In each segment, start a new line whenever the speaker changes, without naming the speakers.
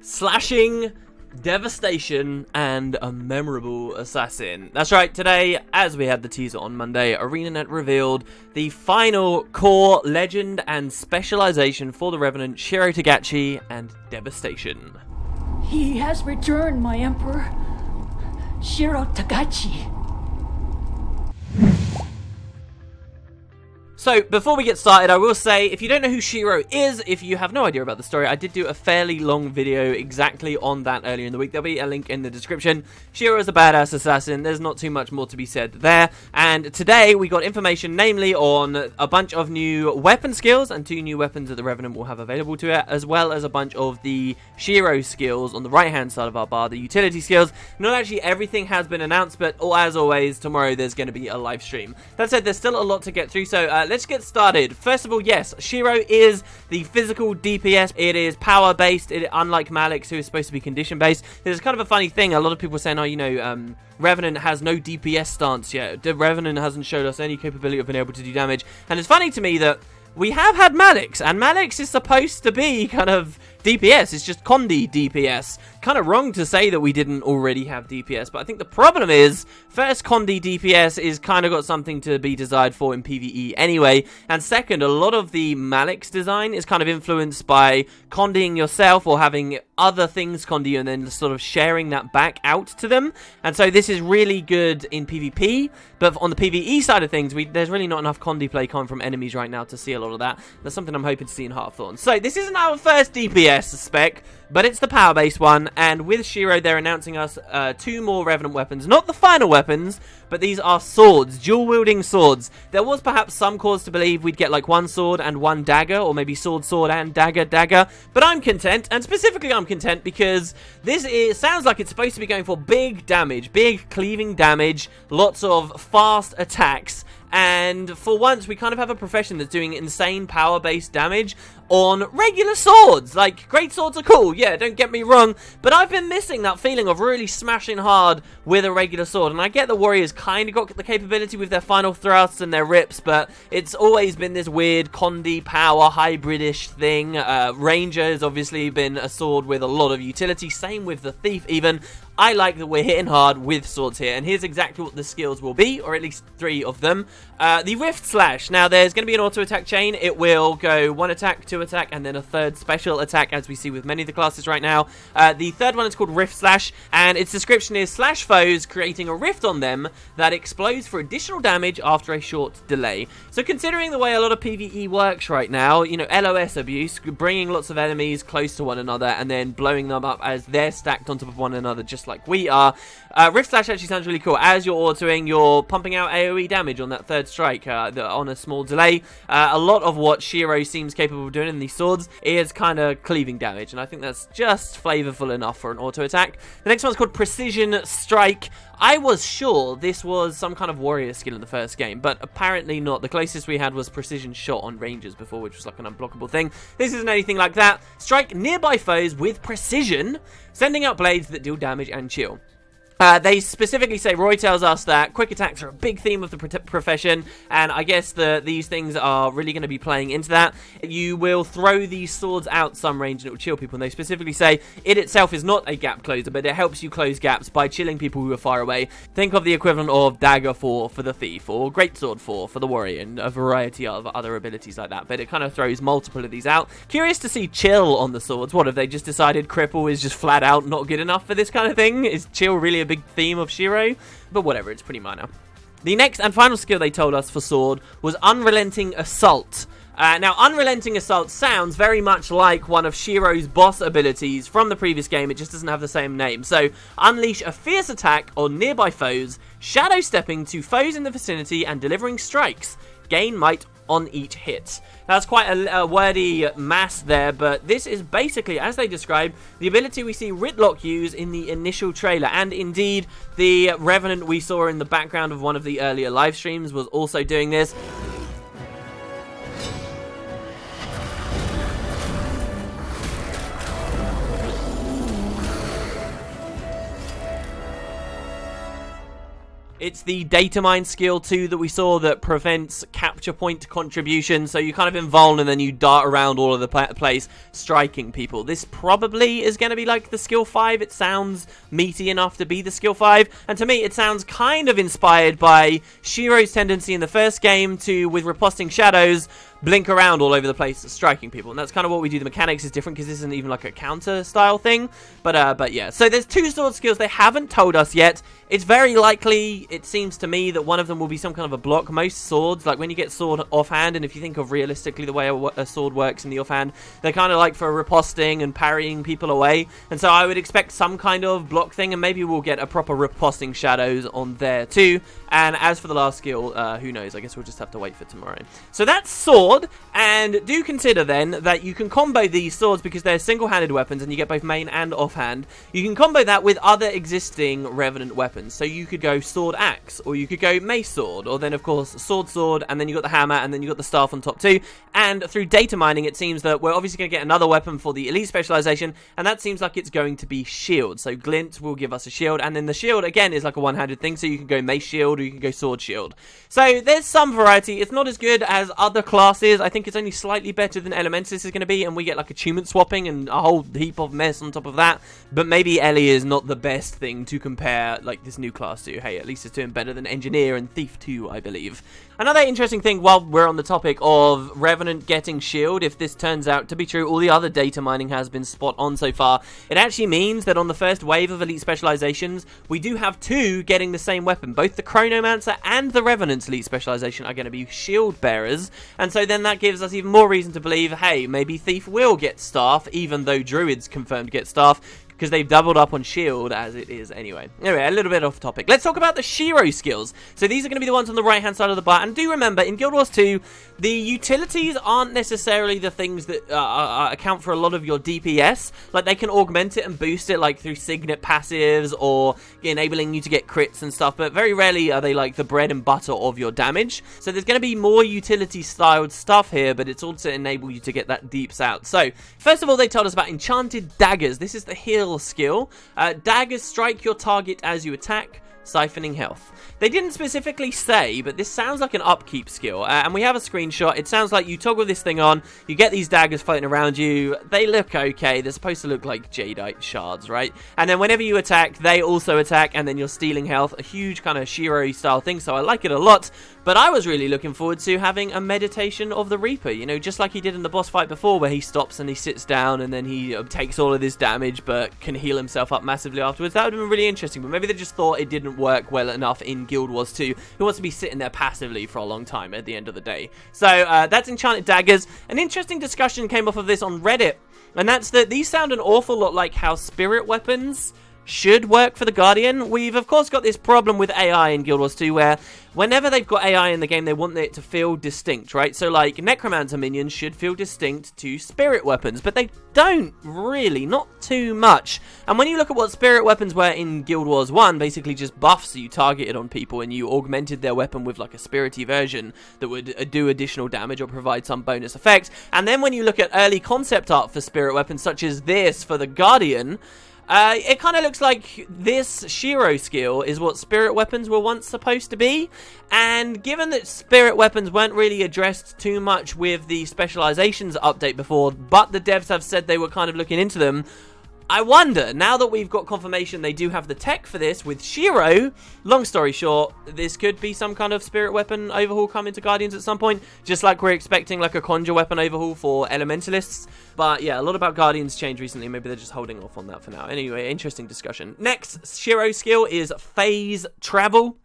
Slashing, devastation, and a memorable assassin. That's right, today, as we had the teaser on Monday, ArenaNet revealed the final core, legend, and specialization for the Revenant, Shiro Tagachi, and devastation.
He has returned, my emperor. Shiro Tagachi.
So, before we get started, I will say, if you don't know who Shiro is, if you have no idea about the story, I did do a fairly long video exactly on that earlier in the week. There'll be a link in the description. Shiro is a badass assassin. There's not too much more to be said there. And today, we got information, namely on a bunch of new weapon skills, and 2 new weapons that the Revenant will have available to it, as well as a bunch of the Shiro skills on the right-hand side of our bar, the utility skills. Not actually everything has been announced, but as always, tomorrow there's going to be a live stream. That said, there's still a lot to get through, so let's get started. First of all, yes, Shiro is the physical DPS. It is power-based, unlike Malix, who is supposed to be condition-based. There's kind of a funny thing. A lot of people are saying, oh, you know, Revenant has no DPS stance yet. The Revenant hasn't showed us any capability of being able to do damage. And it's funny to me that we have had Malix, and Malix is supposed to be kind of DPS. It's just Condi DPS. Kind of wrong to say that we didn't already have DPS, but I think the problem is, first, Condi DPS is kind of got something to be desired for in PvE anyway, and second, a lot of the Malix design is kind of influenced by Condiing yourself or having other things Condi you and then sort of sharing that back out to them, and so this is really good in PvP, but on the PvE side of things, there's really not enough Condi play coming from enemies right now to see a lot of that. That's something I'm hoping to see in Heartthorn. So, this isn't our first DPS spec, but it's the power-based one, and with Shiro, they're announcing us 2 more Revenant weapons. Not the final weapons, but these are swords, dual-wielding swords. There was perhaps some cause to believe we'd get like 1 sword and 1 dagger, or maybe sword, and dagger, but I'm content, and specifically I'm content because this sounds like it's supposed to be going for big damage, big cleaving damage, lots of fast attacks, and for once, we kind of have a profession that's doing insane power-based damage on regular swords. Like, great swords are cool, yeah, don't get me wrong, but I've been missing that feeling of really smashing hard with a regular sword, and I get the Warriors kind of got the capability with their final thrusts and their rips, but it's always been this weird Condi power hybridish thing. Ranger has obviously been a sword with a lot of utility, same with the Thief even. I like that we're hitting hard with swords here, and here's exactly what the skills will be, or at least 3 of them. The Rift Slash. Now, there's going to be an auto-attack chain. It will go 1 attack, 2 attack, and then a 3rd special attack, as we see with many of the classes right now. The 3rd one is called Rift Slash, and its description is slash foes, creating a rift on them that explodes for additional damage after a short delay. So, considering the way a lot of PvE works right now, you know, LOS abuse, bringing lots of enemies close to one another, and then blowing them up as they're stacked on top of one another, just like we are. Rift Slash actually sounds really cool. As you're autoing, you're pumping out AoE damage on that 3rd strike on a small delay. A lot of what Shiro seems capable of doing in these swords is kind of cleaving damage, and I think that's just flavorful enough for an auto attack. The next one's called Precision Strike. I was sure this was some kind of warrior skill in the first game, but apparently not. The closest we had was Precision Shot on Rangers before, which was like an unblockable thing. This isn't anything like that. Strike nearby foes with precision, sending out blades that deal damage and chill. They specifically say, Roy tells us that quick attacks are a big theme of the profession, and I guess these things are really going to be playing into that. You will throw these swords out some range and it will chill people, and they specifically say it itself is not a gap closer, but it helps you close gaps by chilling people who are far away. Think of the equivalent of Dagger 4 for the Thief, or Greatsword 4 for the Warrior, and a variety of other abilities like that, but it kind of throws multiple of these out. Curious to see chill on the swords. What, have they just decided cripple is just flat out not good enough for this kind of thing? Is chill really a big theme of Shiro? But whatever, it's pretty minor. The next and final skill they told us for sword was Unrelenting Assault. Now, Unrelenting Assault sounds very much like one of Shiro's boss abilities from the previous game. It just doesn't have the same name. So, unleash a fierce attack on nearby foes, shadow stepping to foes in the vicinity and delivering strikes. Gain might on each hit. That's quite a wordy mass there, but this is basically, as they describe, the ability we see Ritlock use in the initial trailer, and indeed the Revenant we saw in the background of one of the earlier live streams was also doing this. It's the data mine skill too that we saw that prevents capture point contribution. So you kind of invuln and then you dart around all of the place striking people. This probably is going to be like the skill 5. It sounds meaty enough to be the skill 5. And to me, it sounds kind of inspired by Shiro's tendency in the first game to, with riposting shadows, blink around all over the place striking people, and that's kind of what we do. The mechanics is different because this isn't even like a counter style thing, but yeah. So there's 2 sword skills they haven't told us yet. It's very likely, it seems to me, that one of them will be some kind of a block. Most swords, like when you get sword offhand, and if you think of realistically the way a sword works in the offhand, they're kind of like for riposting and parrying people away, and so I would expect some kind of block thing, and maybe we'll get a proper riposting shadows on there too. And as for the last skill, who knows, I guess we'll just have to wait for tomorrow. So that's sword, and do consider then that you can combo these swords because they're single-handed weapons and you get both main and offhand. You can combo that with other existing Revenant weapons. So you could go sword axe, or you could go mace sword, or then of course sword, and then you got the hammer, and then you got the staff on top too. And through data mining, it seems that we're obviously going to get another weapon for the elite specialization, and that seems like it's going to be shield. So glint will give us a shield, and then the shield again is like a one-handed thing, so you can go mace shield or you can go sword shield. So there's some variety. It's not as good as other classes. I think it's only slightly better than Elementalist is going to be, and we get like achievement swapping and a whole heap of mess on top of that. But maybe Ellie is not the best thing to compare like this new class to. Hey, at least it's doing better than Engineer and Thief too, I believe. Another interesting thing while we're on the topic of Revenant getting shield, if this turns out to be true, all the other data mining has been spot on so far. It actually means that on the first wave of elite specializations, we do have 2 getting the same weapon. Both the Chronomancer and the Revenant's elite specialization are going to be shield bearers, and so then that gives us even more reason to believe, hey, maybe Thief will get staff, even though Druids confirmed get staff, because they've doubled up on shield as it is anyway. Anyway, a little bit off topic. Let's talk about the Shiro skills. So these are going to be the ones on the right-hand side of the bar. And do remember, in Guild Wars 2, the utilities aren't necessarily the things that account for a lot of your DPS. Like, they can augment it and boost it, like, through Signet passives or enabling you to get crits and stuff. But very rarely are they, like, the bread and butter of your damage. So there's going to be more utility-styled stuff here, but it's also enable you to get that deeps out. So, first of all, they told us about Enchanted Daggers. This is the heal skill. Daggers strike your target as you attack, siphoning health. They didn't specifically say, but this sounds like an upkeep skill, and we have a screenshot. It sounds like you toggle this thing on, you get these daggers floating around you. They look okay. They're supposed to look like jadeite shards, right? And then whenever you attack, they also attack, and then you're stealing health. A huge kind of Shiro style thing, so I like it a lot. But I was really looking forward to having a meditation of the Reaper, you know, just like he did in the boss fight before, where he stops and he sits down and then he takes all of this damage but can heal himself up massively afterwards. That would have been really interesting, but maybe they just thought it didn't work well enough in Guild Wars 2. Who wants to be sitting there passively for a long time at the end of the day? So that's Enchanted Daggers. An interesting discussion came off of this on Reddit, and that's that these sound an awful lot like how spirit weapons should work for the Guardian. We've of course got this problem with AI in Guild Wars 2 where whenever they've got AI in the game, they want it to feel distinct, right? So like Necromancer minions should feel distinct to spirit weapons, but they don't really, not too much. And when you look at what spirit weapons were in Guild Wars 1, basically just buffs you targeted on people and you augmented their weapon with like a spirity version that would do additional damage or provide some bonus effect. And then when you look at early concept art for spirit weapons such as this for the Guardian, it kind of looks like this Shiro skill is what spirit weapons were once supposed to be, and given that spirit weapons weren't really addressed too much with the specializations update before, but the devs have said they were kind of looking into them, I wonder, now that we've got confirmation they do have the tech for this with Shiro, long story short, this could be some kind of spirit weapon overhaul coming to Guardians at some point, just like we're expecting like a conjure weapon overhaul for Elementalists. But yeah, a lot about Guardians changed recently, maybe they're just holding off on that for now. Anyway, interesting discussion. Next Shiro skill is Phase Travel.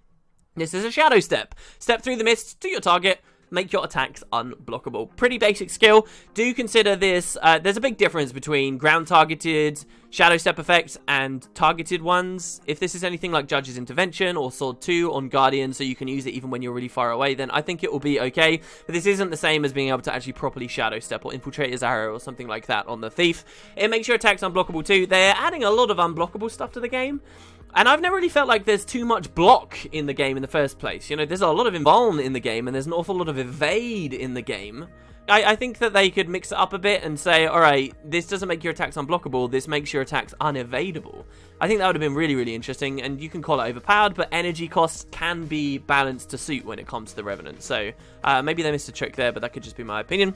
This is a shadow step. Step through the mist to your target. Make your attacks unblockable. Pretty basic skill. Do consider this, there's a big difference between ground targeted shadow step effects and targeted ones. If this is anything like Judge's Intervention or Sword 2 on Guardian, so you can use it even when you're really far away, then I think it will be okay. But this isn't the same as being able to actually properly shadow step or Infiltrator's Arrow or something like that on the Thief. It makes your attacks unblockable too. They're adding a lot of unblockable stuff to the game. And I've never really felt like there's too much block in the game in the first place. You know, there's a lot of invuln in the game, and there's an awful lot of evade in the game. I think that they could mix it up a bit and say, alright, this doesn't make your attacks unblockable, this makes your attacks unevadable. I think that would have been really, really interesting, and you can call it overpowered, but energy costs can be balanced to suit when it comes to the Revenant. So maybe they missed a trick there, but that could just be my opinion.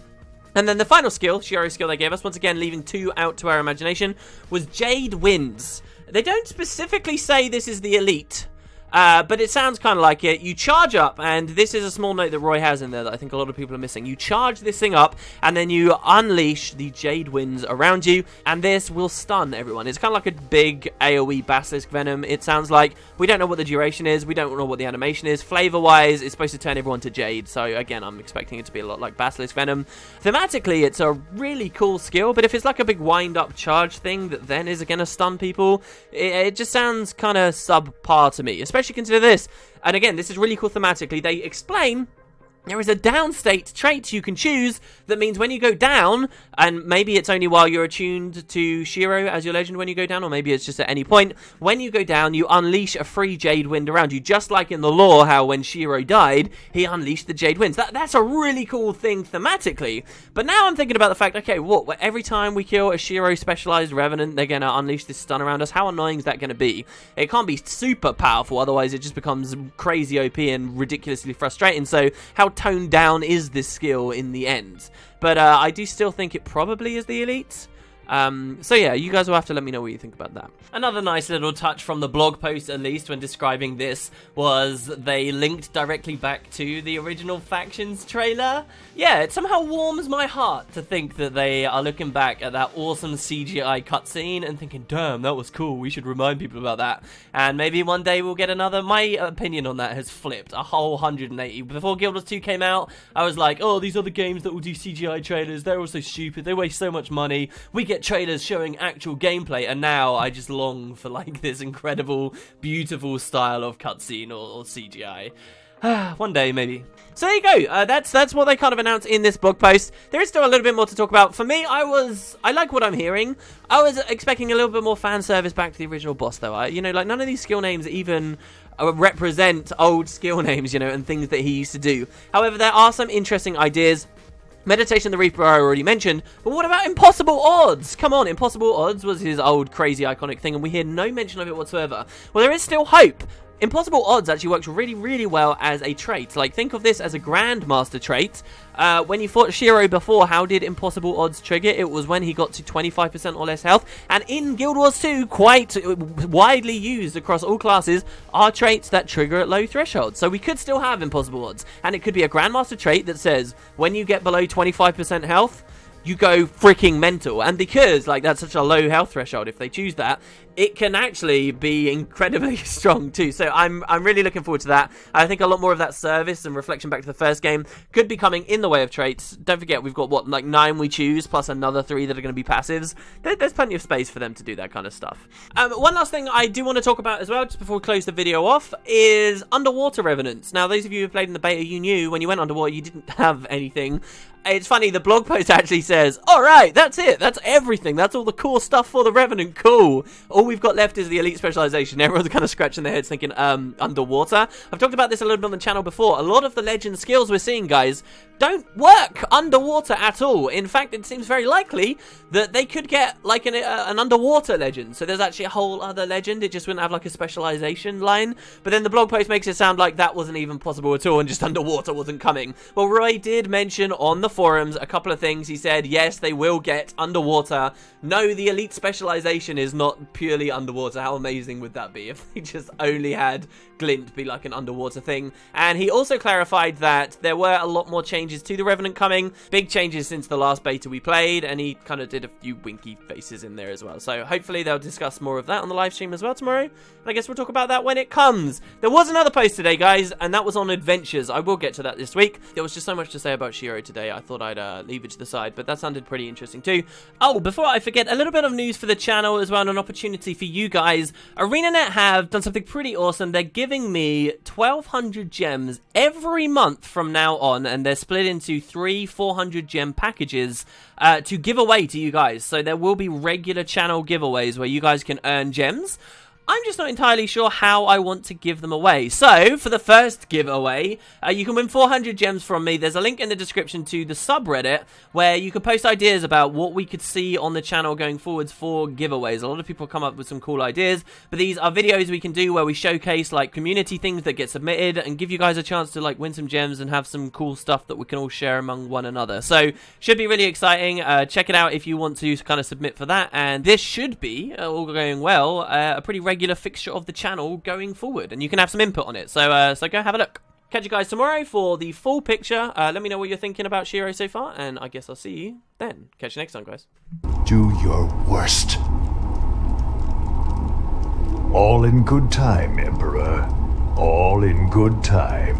And then the final skill, Shiro's skill they gave us, once again leaving 2 out to our imagination, was Jade Winds. They don't specifically say this is the elite, but it sounds kind of like it. You charge up, and this is a small note that Roy has in there that I think a lot of people are missing. You charge this thing up, and then you unleash the Jade Winds around you, and this will stun everyone. It's kind of like a big AoE Basilisk Venom, it sounds like. We don't know what the duration is, we don't know what the animation is. Flavor-wise, it's supposed to turn everyone to Jade, so again, I'm expecting it to be a lot like Basilisk Venom. Thematically, it's a really cool skill, but if it's like a big wind-up charge thing that then is going to stun people, it just sounds kind of subpar to me, especially consider this. And again, this is really cool thematically. They explain there is a downstate trait you can choose that means when you go down, and maybe it's only while you're attuned to Shiro as your legend when you go down, or maybe it's just at any point, when you go down, you unleash a free Jade Wind around you, just like in the lore how when Shiro died, he unleashed the Jade Winds. That's a really cool thing thematically. But now I'm thinking about the fact, okay, what, every time we kill a Shiro specialized Revenant, they're going to unleash this stun around us. How annoying is that going to be? It can't be super powerful, otherwise it just becomes crazy OP and ridiculously frustrating. So how toned down is this skill in the end? But I do still think it probably is the elite. So yeah, you guys will have to let me know what you think about that. Another nice little touch from the blog post, at least when describing this, was they linked directly back to the original Factions trailer. Yeah, it somehow warms my heart to think that they are looking back at that awesome CGI cutscene and thinking, damn, that was cool, we should remind people about that. And maybe one day we'll get another. My opinion on that has flipped a whole 180. Before Guild Wars 2 came out, I was like, oh, these other games that will do CGI trailers, they're all so stupid, they waste so much money, we get trailers showing actual gameplay, and now I just long for like this incredible, beautiful style of cutscene or CGI. One day, maybe. So there you go. That's what they kind of announced in this blog post. There is still a little bit more to talk about. For me, I like what I'm hearing. I was expecting a little bit more fan service back to the original boss, though. Like none of these skill names even represent old skill names, and things that he used to do. However, there are some interesting ideas. Meditation the Reaper I already mentioned, but what about Impossible Odds? Come on, Impossible Odds was his old crazy iconic thing, and we hear no mention of it whatsoever. Well, there is still hope. Impossible Odds actually works really, really well as a trait. Like, think of this as a Grandmaster trait. When you fought Shiro before, how did Impossible Odds trigger? It was when he got to 25% or less health. And in Guild Wars 2, quite widely used across all classes, are traits that trigger at low thresholds. So we could still have Impossible Odds. And it could be a Grandmaster trait that says, when you get below 25% health, you go freaking mental. And because that's such a low health threshold, if they choose that, it can actually be incredibly strong too. So I'm really looking forward to that. I think a lot more of that service and reflection back to the first game could be coming in the way of traits. Don't forget, we've got 9 we choose plus another 3 that are going to be passives. There's plenty of space for them to do that kind of stuff. One last thing I do want to talk about as well, just before we close the video off, is underwater revenants. Now, those of you who played in the beta, you knew when you went underwater you didn't have anything. It's funny, the blog post actually says, alright, that's it, that's everything, that's all the cool stuff for the Revenant, cool. All we've got left is the elite specialization. Everyone's kind of scratching their heads thinking, underwater. I've talked about this a little bit on the channel before. A lot of the legend skills we're seeing, guys, don't work underwater at all. In fact, it seems very likely that they could get an underwater legend. So there's actually a whole other legend. It just wouldn't have a specialization line. But then the blog post makes it sound like that wasn't even possible at all and just underwater wasn't coming. Well, Roy did mention on the forums a couple of things. He said, yes, they will get underwater. No, the elite specialization is not purely underwater. How amazing would that be if they just only had Glint be like an underwater thing? And he also clarified that there were a lot more changes to the Revenant coming. Big changes since the last beta we played, and he kind of did a few winky faces in there as well. So hopefully they'll discuss more of that on the live stream as well tomorrow. And I guess we'll talk about that when it comes. There was another post today, guys, and that was on adventures. I will get to that this week. There was just so much to say about Shiro today. I thought I'd leave it to the side, but that sounded pretty interesting too. Oh, before I forget, a little bit of news for the channel as well, and an opportunity for you guys. ArenaNet have done something pretty awesome. They're giving me 1,200 gems every month from now on, and they're split into 3 400 gem packages to give away to you guys. So there will be regular channel giveaways where you guys can earn gems. I'm just not entirely sure how I want to give them away. So, for the first giveaway, you can win 400 gems from me. There's a link in the description to the subreddit where you can post ideas about what we could see on the channel going forwards for giveaways. A lot of people come up with some cool ideas, but these are videos we can do where we showcase like community things that get submitted and give you guys a chance to like win some gems and have some cool stuff that we can all share among one another. So, should be really exciting. Check it out if you want to kind of submit for that, and this should be, all going well, a pretty regular fixture of the channel going forward, and you can have some input on it. So go have a look. Catch you guys tomorrow for the full picture. Let me know what you're thinking about Shiro so far, and I guess I'll see you then. Catch you next time, guys.
Do your worst. All in good time, Emperor. All in good time.